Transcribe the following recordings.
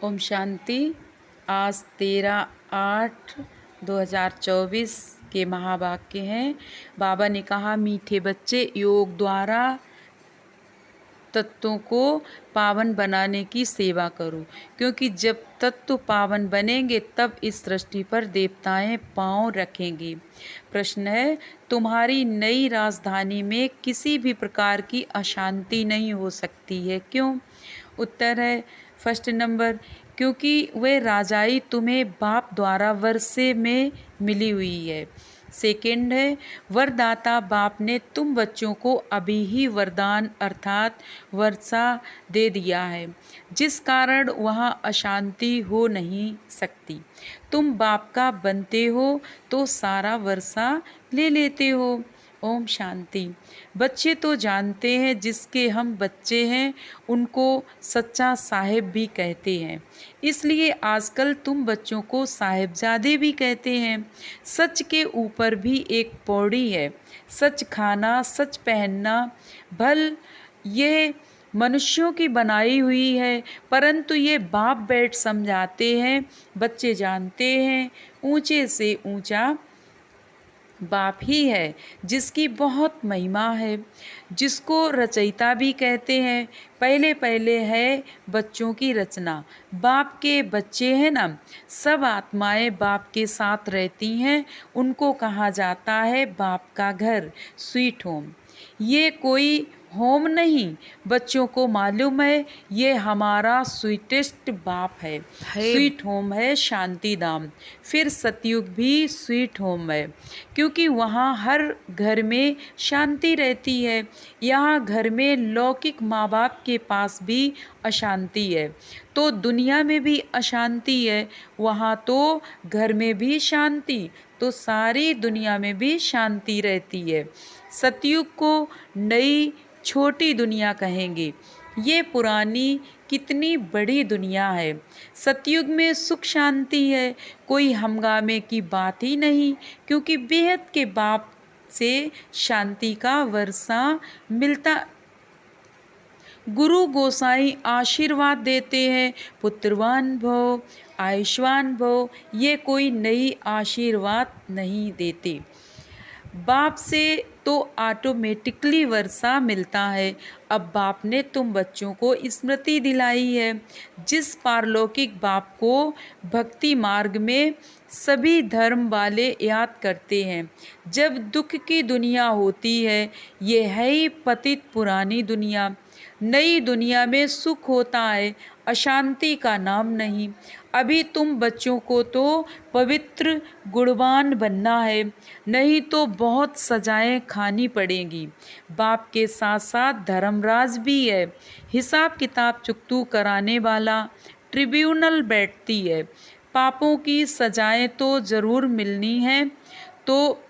ओम शांति। आज 13/8/2024 के महावाक्य हैं। बाबा ने कहा, मीठे बच्चे, योग द्वारा तत्वों को पावन बनाने की सेवा करो, क्योंकि जब तत्व पावन बनेंगे तब इस सृष्टि पर देवताएं पांव रखेंगे। प्रश्न है, तुम्हारी नई राजधानी में किसी भी प्रकार की अशांति नहीं हो सकती है, क्यों? उत्तर है, फर्स्ट नंबर, क्योंकि वह राजाई तुम्हें बाप द्वारा वर्षे में मिली हुई है। सेकंड है, वरदाता बाप ने तुम बच्चों को अभी ही वरदान अर्थात वर्षा दे दिया है, जिस कारण वहाँ अशांति हो नहीं सकती। तुम बाप का बनते हो तो सारा वर्षा ले लेते हो। ओम शांति। बच्चे तो जानते हैं जिसके हम बच्चे हैं उनको सच्चा साहिब भी कहते हैं, इसलिए आजकल तुम बच्चों को साहिबजादे भी कहते हैं। सच के ऊपर भी एक पौड़ी है, सच खाना, सच पहनना। भल ये मनुष्यों की बनाई हुई है, परंतु ये बाप बैठ समझाते हैं। बच्चे जानते हैं ऊंचे से ऊंचा बाप ही है, जिसकी बहुत महिमा है, जिसको रचयिता भी कहते हैं। पहले पहले है बच्चों की रचना। बाप के बच्चे हैं ना, सब आत्माएं बाप के साथ रहती हैं, उनको कहा जाता है बाप का घर, स्वीट होम। ये कोई होम नहीं, बच्चों को मालूम है ये हमारा स्वीटेस्ट बाप है। स्वीट होम है शांति धाम। फिर सतयुग भी स्वीट होम है, क्योंकि वहाँ हर घर में शांति रहती है। यहाँ घर में लौकिक माँ बाप के पास भी अशांति है, तो दुनिया में भी अशांति है। वहाँ तो घर में भी शांति, तो सारी दुनिया में भी शांति रहती है। सतयुग को नई छोटी दुनिया कहेंगे। ये पुरानी कितनी बड़ी दुनिया है। सतयुग में सुख शांति है, कोई हंगामे की बात ही नहीं, क्योंकि बेहद के बाप से शांति का वर्षा मिलता। गुरु गोसाई आशीर्वाद देते हैं, पुत्रवान भव, आयुष्मान भव। ये कोई नई आशीर्वाद नहीं देते। बाप से तो ऑटोमेटिकली वर्षा मिलता है। अब बाप ने तुम बच्चों को स्मृति दिलाई है, जिस पारलौकिक बाप को भक्ति मार्ग में सभी धर्म वाले याद करते हैं। जब दुख की दुनिया होती है, ये है ही पतित पुरानी दुनिया। नई दुनिया में सुख होता है, अशांति का नाम नहीं। अभी तुम बच्चों को तो पवित्र गुणवान बनना है, नहीं तो बहुत सजाएं खानी पड़ेंगी। बाप के साथ साथ धर्मराज भी है, हिसाब किताब चुकतू कराने वाला ट्रिब्यूनल बैठती है। पापों की सजाएं तो ज़रूर मिलनी है, तो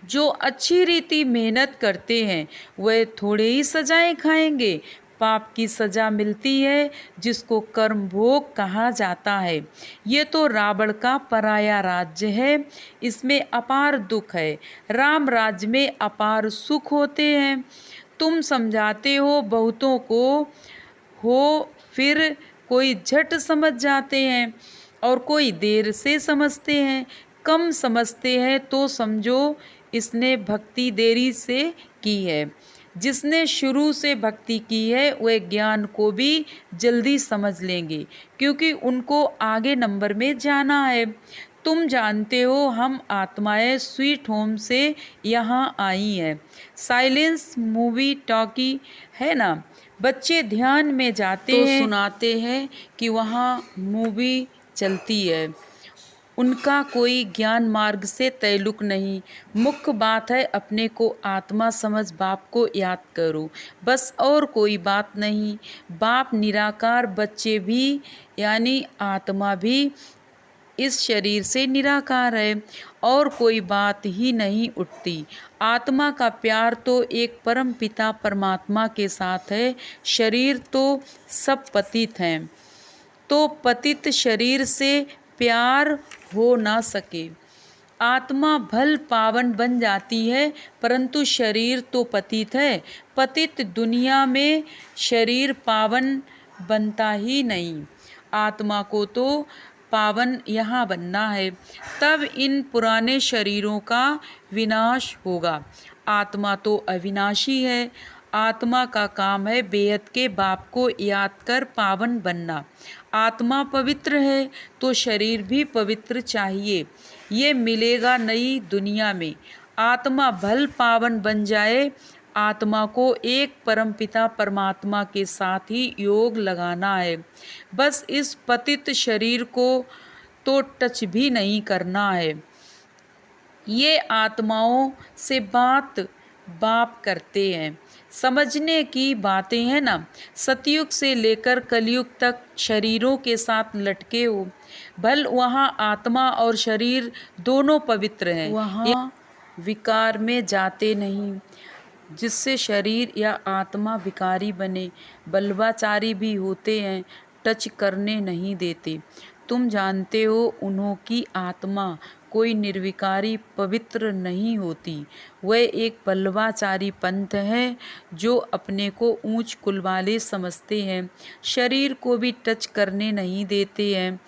जो अच्छी रीति मेहनत करते हैं वह थोड़े ही सजाएं खाएंगे। पाप की सजा मिलती है, जिसको कर्म भोग कहा जाता है। ये तो रावण का पराया राज्य है, इसमें अपार दुख है। राम राज्य में अपार सुख होते हैं। तुम समझाते हो बहुतों को, फिर कोई झट समझ जाते हैं और कोई देर से समझते हैं। कम समझते हैं तो समझो इसने भक्ति देरी से की है। जिसने शुरू से भक्ति की है वह ज्ञान को भी जल्दी समझ लेंगे, क्योंकि उनको आगे नंबर में जाना है। तुम जानते हो हम आत्माएं स्वीट होम से यहाँ आई हैं। साइलेंस मूवी टॉकी है ना, बच्चे ध्यान में जाते तो हैं, सुनाते हैं कि वहाँ मूवी चलती है। उनका कोई ज्ञान मार्ग से तल्लुक नहीं। मुख्य बात है अपने को आत्मा समझ बाप को याद करो, बस और कोई बात नहीं। बाप निराकार, बच्चे भी यानी आत्मा भी इस शरीर से निराकार है, और कोई बात ही नहीं उठती। आत्मा का प्यार तो एक परम पिता परमात्मा के साथ है। शरीर तो सब पतित हैं, तो पतित शरीर से प्यार हो ना सके। आत्मा भल पावन बन जाती है, परंतु शरीर तो पतित है। पतित दुनिया में शरीर पावन बनता ही नहीं। आत्मा को तो पावन यहाँ बनना है, तब इन पुराने शरीरों का विनाश होगा। आत्मा तो अविनाशी है। आत्मा का काम है बेहद के बाप को याद कर पावन बनना। आत्मा पवित्र है तो शरीर भी पवित्र चाहिए। ये मिलेगा नई दुनिया में। आत्मा भल पावन बन जाए। आत्मा को एक परमपिता परमात्मा के साथ ही योग लगाना है। बस इस पतित शरीर को तो टच भी नहीं करना है। ये आत्माओं से बाप करते हैं। समझने की बातें हैं ना। सतयुग से लेकर कलयुग तक शरीरों के साथ लटके हो। भल वहाँ आत्मा और शरीर दोनों पवित्र हैं। वहाँ विकार में जाते नहीं, जिससे शरीर या आत्मा विकारी बने। बल्वाचारी भी होते हैं, टच करने नहीं देते। तुम जानते हो उन्हों की आत्मा कोई निर्विकारी पवित्र नहीं होती। वह एक बल्वाचारी पंथ है जो अपने को ऊंच कुल वाले समझते हैं। शरीर को भी टच करने नहीं देते हैं।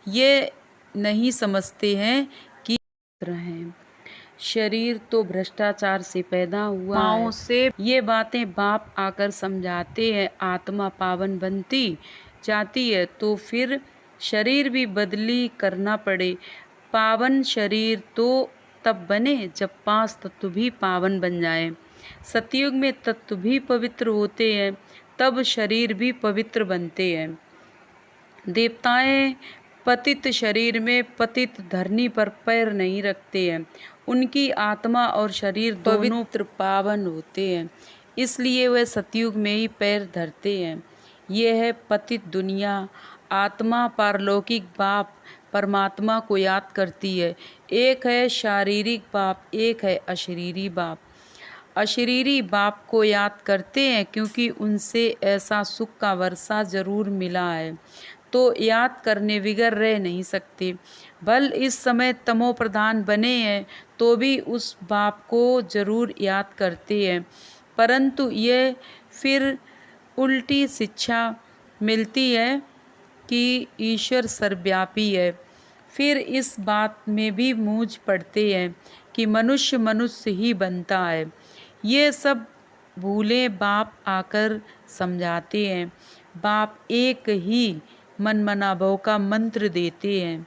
ये नहीं समझते हैं कि हैं। शरीर तो भ्रष्टाचार से पैदा हुआ है। से ये बातें बाप आकर समझाते हैं। आत्मा पावन बनती जाती है तो फिर शरीर भी बदली करना पड़े। पावन शरीर तो तब बने जब 5 तत्व भी पावन बन जाए। सतयुग में तत्व भी पवित्र होते हैं, तब शरीर भी पवित्र बनते हैं। देवताएं पतित शरीर में पतित धरनी पर पैर नहीं रखते हैं। उनकी आत्मा और शरीर दोनों पवित्र पावन होते हैं, इसलिए वे सतयुग में ही पैर धरते हैं। ये है पतित दुनिया। आत्मा पारलौकिक बाप परमात्मा को याद करती है। एक है शारीरिक बाप, एक है अशरीरी बाप। अशरीरी बाप को याद करते हैं क्योंकि उनसे ऐसा सुख का वर्षा जरूर मिला है, तो याद करने बिगर रह नहीं सकते। भल इस समय तमो प्रधान बने हैं तो भी उस बाप को जरूर याद करते हैं, परंतु ये फिर उल्टी शिक्षा मिलती है कि ईश्वर सर्वव्यापी है। फिर इस बात में भी मूंझ पड़ते हैं कि मनुष्य मनुष्य ही बनता है। ये सब भूलें बाप आकर समझाते हैं। बाप एक ही मन मना भव का मंत्र देते हैं,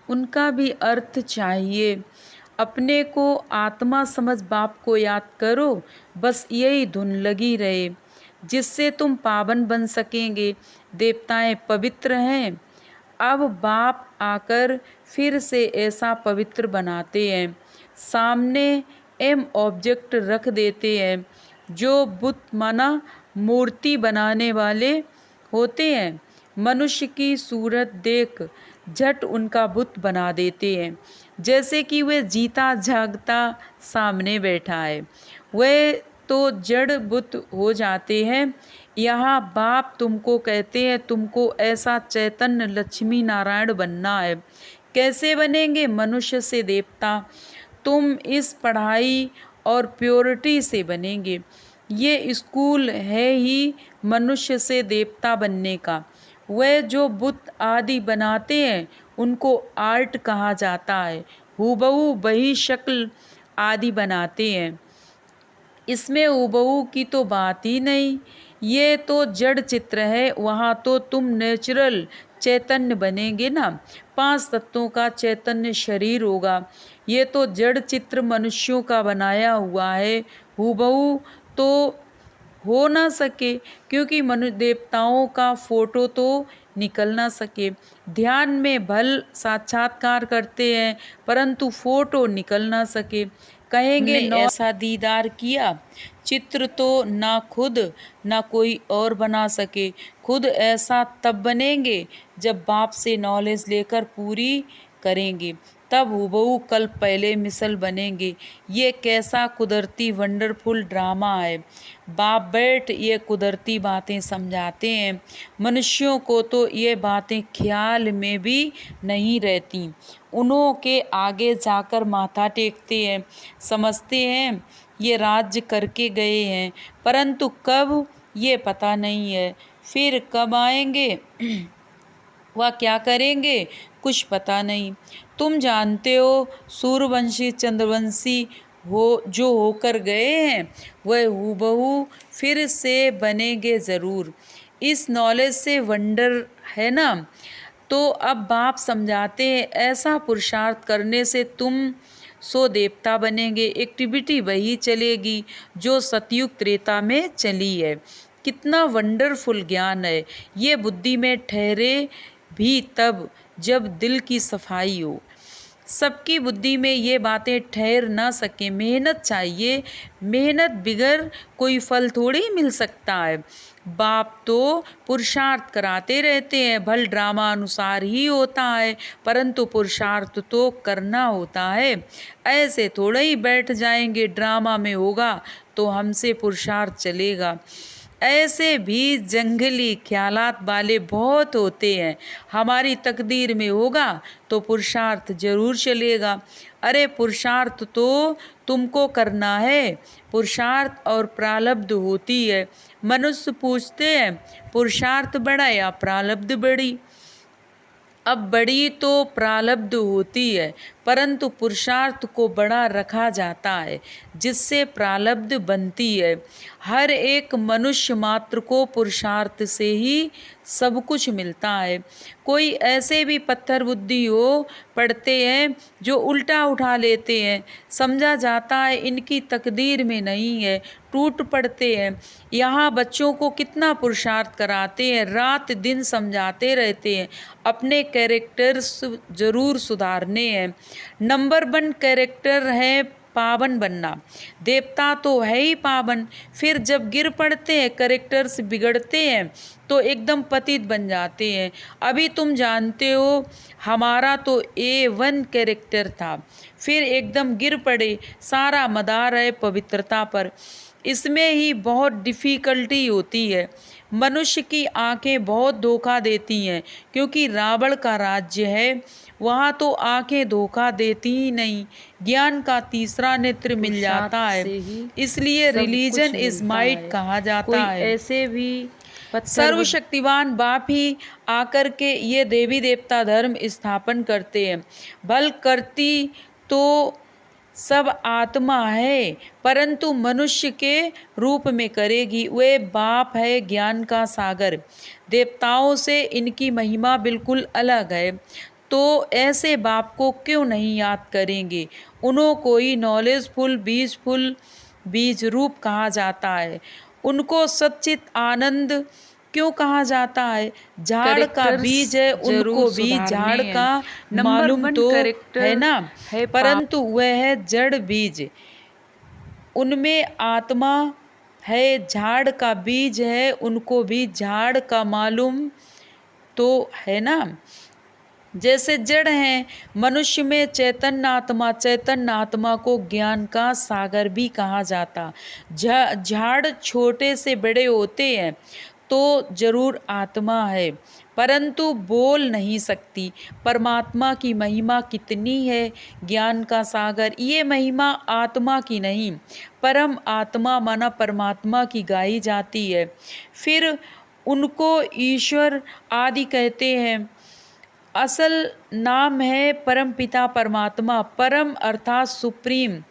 उनका भी अर्थ चाहिए। अपने को आत्मा समझ बाप को याद करो, बस यही धुन लगी रहे, जिससे तुम पावन बन सकेंगे। देवताएं पवित्र हैं, अब बाप आकर फिर से ऐसा पवित्र बनाते हैं। सामने ऑब्जेक्ट रख देते हैं। जो बुत माना मूर्ति बनाने वाले होते हैं, मनुष्य की सूरत देख झट उनका बुत बना देते हैं, जैसे कि वह जीता जागता सामने बैठा है। वह तो जड़ बुत हो जाते हैं। यहाँ बाप तुमको कहते हैं तुमको ऐसा चैतन्य लक्ष्मी नारायण बनना है। कैसे बनेंगे? मनुष्य से देवता। तुम इस पढ़ाई और प्योरिटी से बनेंगे। ये स्कूल है ही मनुष्य से देवता बनने का। वह जो बुत आदि बनाते हैं उनको आर्ट कहा जाता है। हूबहू वही शक्ल आदि बनाते हैं, इसमें हूबहू की तो बात ही नहीं। ये तो जड़ चित्र है, वहाँ तो तुम नेचुरल चैतन्य बनेंगे ना। 5 तत्वों का चैतन्य शरीर होगा। ये तो जड़ चित्र मनुष्यों का बनाया हुआ है, हूबहू तो हो ना सके, क्योंकि मनुष्य देवताओं का फोटो तो निकल ना सके। ध्यान में भल साक्षात्कार करते हैं परंतु फोटो निकल ना सके। कहेंगे ऐसा दीदार किया, चित्र तो ना खुद ना कोई और बना सके। खुद ऐसा तब बनेंगे जब बाप से नॉलेज लेकर पूरी करेंगे, तब हूबहू कल पहले मिसल बनेंगे। ये कैसा कुदरती वंडरफुल ड्रामा है। बाप बैठ ये कुदरती बातें समझाते हैं। मनुष्यों को तो ये बातें ख्याल में भी नहीं रहती। उन्हों के आगे जाकर माथा टेकते हैं, समझते हैं ये राज्य करके गए हैं, परंतु कब ये पता नहीं है। फिर कब आएंगे वह क्या करेंगे कुछ पता नहीं। तुम जानते हो सूर्यवंशी चंद्रवंशी जो होकर गए हैं वह हूबहू फिर से बनेंगे ज़रूर। इस नॉलेज से वंडर है ना। तो अब बाप समझाते हैं ऐसा पुरुषार्थ करने से तुम सो देवता बनेंगे। एक्टिविटी वही चलेगी जो सतयुग त्रेता में चली है। कितना वंडरफुल ज्ञान है ये बुद्धि में ठहरे भी तब जब दिल की सफाई हो। सबकी बुद्धि में ये बातें ठहर ना सके। मेहनत चाहिए, मेहनत बिगर कोई फल थोड़ी मिल सकता है। बाप तो पुरुषार्थ कराते रहते हैं, भल ड्रामा अनुसार ही होता है, परंतु पुरुषार्थ तो करना होता है। ऐसे थोड़े ही बैठ जाएंगे ड्रामा में होगा तो हमसे पुरुषार्थ चलेगा। ऐसे भी जंगली ख्यालात वाले बहुत होते हैं। हमारी तकदीर में होगा तो पुरुषार्थ जरूर चलेगा। अरे पुरुषार्थ तो तुमको करना है। पुरुषार्थ और प्रारब्ध होती है। मनुष्य पूछते हैं पुरुषार्थ बड़ा या प्रारब्ध बड़ी। अब बड़ी तो प्रारब्ध होती है, परंतु पुरुषार्थ को बड़ा रखा जाता है जिससे प्रारब्ध बनती है। हर एक मनुष्य मात्र को पुरुषार्थ से ही सब कुछ मिलता है। कोई ऐसे भी पत्थर बुद्धि हो पड़ते हैं जो उल्टा उठा लेते हैं, समझा जाता है इनकी तकदीर में नहीं है, टूट पड़ते हैं। यहाँ बच्चों को कितना पुरुषार्थ कराते हैं, रात दिन समझाते रहते हैं। अपने कैरेक्टर्स जरूर सुधारने हैं। नंबर 1 कैरेक्टर है पावन बनना। देवता तो है ही पावन, फिर जब गिर पड़ते हैं कैरेक्टर्स बिगड़ते हैं तो एकदम पतित बन जाते हैं। अभी तुम जानते हो हमारा तो A1 कैरेक्टर था, फिर एकदम गिर पड़े। सारा मदार है पवित्रता पर। इसमें ही बहुत डिफ़िकल्टी होती है। मनुष्य की आंखें बहुत धोखा देती हैं, क्योंकि रावण का राज्य है, वहाँ तो आंखें धोखा देती ही नहीं। ज्ञान का तीसरा नेत्र मिल जाता है, इसलिए रिलीजन इज माइट कहा जाता है। ऐसे भी सर्वशक्तिवान बाप ही आकर के ये देवी देवता धर्म स्थापन करते हैं। भल करती तो सब आत्मा है, परंतु मनुष्य के रूप में करेगी। वे बाप है ज्ञान का सागर। देवताओं से इनकी महिमा बिल्कुल अलग है। तो ऐसे बाप को क्यों नहीं याद करेंगे। उन्हों को ही नॉलेजफुल बीज रूप कहा जाता है। उनको सच्चित आनंद क्यों कहा जाता है। झाड़ का बीज है, उनको भी झाड़ का मालूम तो है ना, परंतु वह है जड़ बीज। उनमें आत्मा है, झाड़ का बीज है, उनको भी झाड़ का मालूम तो है ना। जैसे जड़ हैं, मनुष्य में चैतन्य आत्मा को ज्ञान का सागर भी कहा जाता। झाड़ छोटे से बड़े होते हैं तो जरूर आत्मा है, परंतु बोल नहीं सकती। परमात्मा की महिमा कितनी है। ज्ञान का सागर, ये महिमा आत्मा की नहीं, परम आत्मा माना परमात्मा की गाई जाती है। फिर उनको ईश्वर आदि कहते हैं। असल नाम है परम पिता परमात्मा। परम अर्थात सुप्रीम।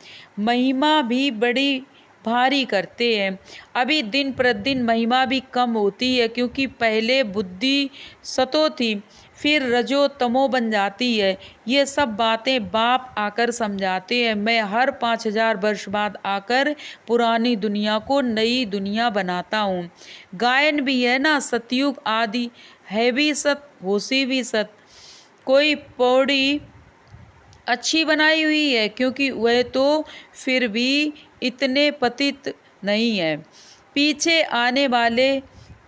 महिमा भी बड़ी भारी करते हैं। अभी दिन प्रतिदिन महिमा भी कम होती है, क्योंकि पहले बुद्धि सतो थी, फिर रजो तमो बन जाती है। ये सब बातें बाप आकर समझाते हैं। मैं हर 5000 वर्ष बाद आकर पुरानी दुनिया को नई दुनिया बनाता हूँ। गायन भी है ना, सतयुग आदि है भी सत, होशी भी सत। कोई पौड़ी अच्छी बनाई हुई है, क्योंकि वह तो फिर भी इतने पतित नहीं है। पीछे आने वाले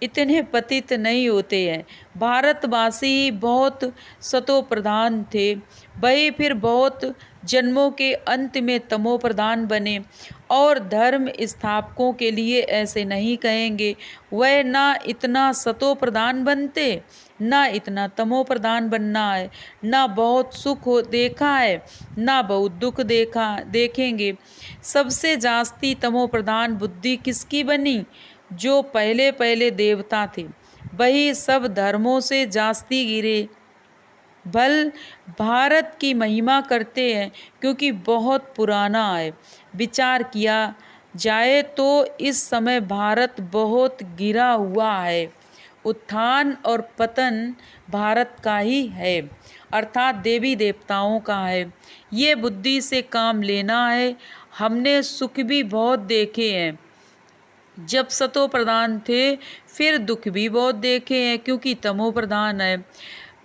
इतने पतित नहीं होते हैं। भारतवासी बहुत सतो प्रधान थे, वही फिर बहुत जन्मों के अंत में तमो प्रधान बने। और धर्म स्थापकों के लिए ऐसे नहीं कहेंगे। वह ना इतना सतो प्रधान बनते, ना इतना तमो प्रधान बनना है। ना बहुत सुख हो देखा है, ना बहुत दुख देखेंगे। सबसे जास्ती तमो प्रधान बुद्धि किसकी बनी। जो पहले पहले देवता थे, वही सब धर्मों से जास्ती गिरे। भल भारत की महिमा करते हैं क्योंकि बहुत पुराना है। विचार किया जाए तो इस समय भारत बहुत गिरा हुआ है। उत्थान और पतन भारत का ही है, अर्थात देवी देवताओं का है। ये बुद्धि से काम लेना है। हमने सुख भी बहुत देखे हैं जब सतो प्रधान थे, फिर दुख भी बहुत देखे हैं क्योंकि तमो प्रधान है।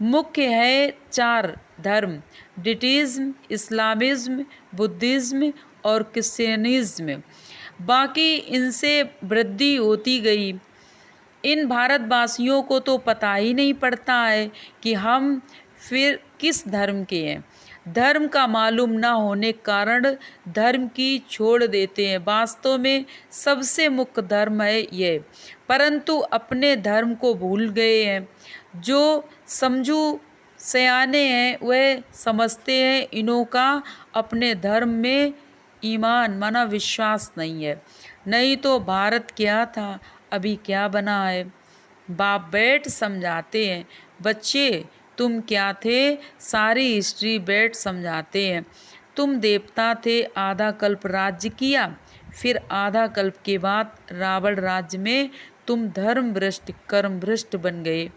मुख्य है 4 धर्म: ब्रिटिज्म, इस्लामिज्म, बुद्धिज्म और क्रिश्चियनिज्म। बाकी इनसे वृद्धि होती गई। इन भारतवासियों को तो पता ही नहीं पड़ता है कि हम फिर किस धर्म के हैं। धर्म का मालूम ना होने कारण धर्म की छोड़ देते हैं। वास्तव में सबसे मुख्य धर्म है ये, परंतु अपने धर्म को भूल गए हैं। जो समझू सयाने हैं वह समझते हैं इन्हों का अपने धर्म में ईमान माना विश्वास नहीं है। नहीं तो भारत क्या था, अभी क्या बना है। बाप बैठ समझाते हैं, बच्चे तुम क्या थे, सारी हिस्ट्री बैठ समझाते हैं। तुम देवता थे, आधा कल्प राज्य किया, फिर आधा कल्प के बाद रावण राज्य में तुम धर्म भ्रष्ट कर्म भ्रष्ट बन गए।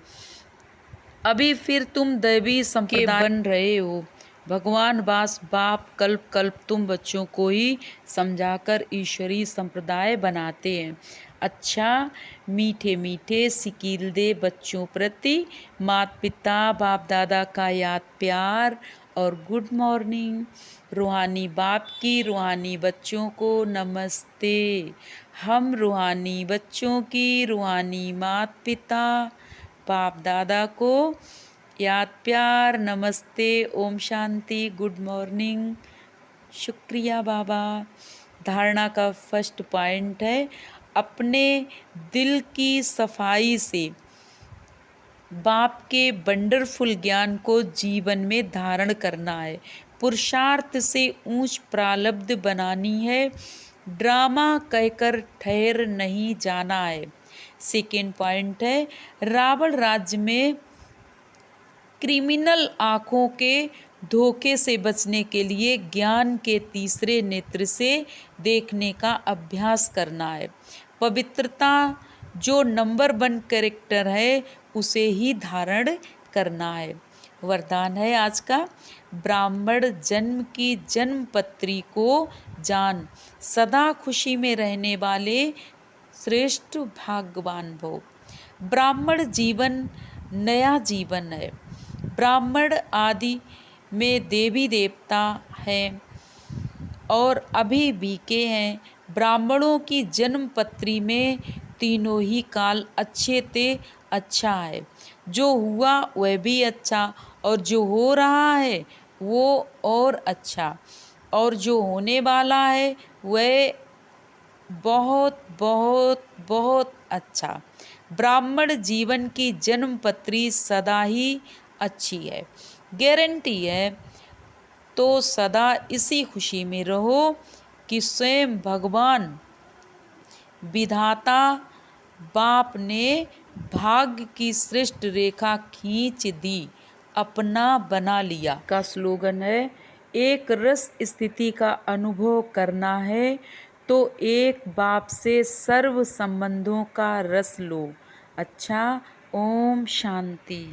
अभी फिर तुम दैवी संप्रदाय बन रहे हो। भगवान वास बाप कल्प कल्प तुम बच्चों को ही समझाकर ईश्वरीय संप्रदाय बनाते हैं। अच्छा, मीठे मीठे सिकील दे बच्चों प्रति माता पिता बाप दादा का याद प्यार और गुड मॉर्निंग। रूहानी बाप की रूहानी बच्चों को नमस्ते। हम रूहानी बच्चों की रूहानी माता पिता बाप दादा को याद प्यार नमस्ते, ओम शांति, गुड मॉर्निंग, शुक्रिया बाबा। धारणा का फर्स्ट पॉइंट है अपने दिल की सफाई से बाप के वंडरफुल ज्ञान को जीवन में धारण करना है। पुरुषार्थ से ऊंच प्रारब्ध बनानी है। ड्रामा कहकर ठहर नहीं जाना है। सेकेंड पॉइंट है रावण राज्य में क्रिमिनल आँखों के धोखे से बचने के लिए ज्ञान के तीसरे नेत्र से देखने का अभ्यास करना है। पवित्रता जो नंबर 1 कैरेक्टर है उसे ही धारण करना है। वरदान है आज का, ब्राह्मण जन्म की जन्म पत्री को जान, सदा खुशी में रहने वाले श्रेष्ठ भाग्यवान भव। ब्राह्मण जीवन नया जीवन है। ब्राह्मण आदि में देवी देवता हैं और अभी भी के हैं। ब्राह्मणों की जन्म पत्री में तीनों ही काल अच्छे थे, अच्छा है। जो हुआ वह भी अच्छा, और जो हो रहा है वो और अच्छा, और जो होने वाला है वह बहुत बहुत बहुत अच्छा। ब्राह्मण जीवन की जन्म पत्री सदा ही अच्छी है, गारंटी है। तो सदा इसी खुशी में रहो कि स्वयं भगवान विधाता बाप ने भाग्य की श्रेष्ठ रेखा खींच दी, अपना बना लिया। का स्लोगन है, एक रस स्थिति का अनुभव करना है तो एक बाप से सर्व संबंधों का रस लो। अच्छा, ओम शांति।